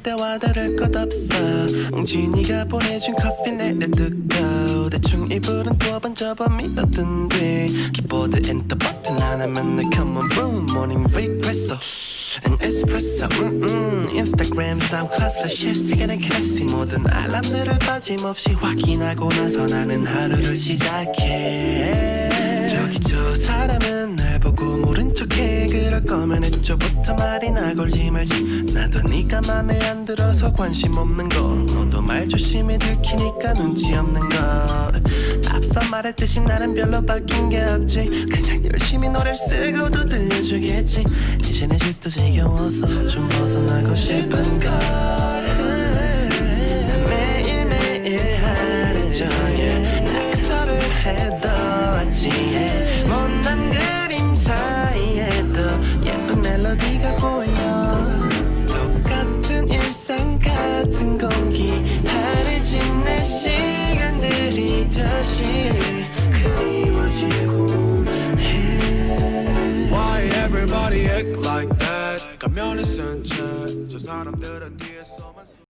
때와 다를 것 없어. 웅진이가 보내준 커피 내려두고 대충 이불은 두번 접어 밀어둔 뒤 키보드 엔터 버튼 하나만 내 come on boom morning espresso an espresso 인스타그램상 hustler 실시간의 classy 모든 알람들을 빠짐없이 확인하고 나서 나는 하루를 시작해. 저기 저 사람은 날 보고 모른 척해. 그럴 거면 애초부터 말이나 걸지 말지. 나도 네가 맘에 안 들어서 관심 없는 거 너도 말 조심히 들키니까 눈치 없는 거. 앞서 말했듯이 나는 별로 바뀐 게 없지. 그냥 열심히 노래를 쓰고도 들려주겠지. 이제는 집도 지겨워서 좀 벗어나고 싶은 걸. 난 매일매일 하루 종일 낙서를 해도 아지해. 못난 그림 사이에도 예쁜 멜로디가 보여. 똑같은 일상 같은 공기 하루진 내 시간들이 다시 그리워지고 해. Why everybody act like that? 가면을 쓴 채 저 사람들은 뒤에서만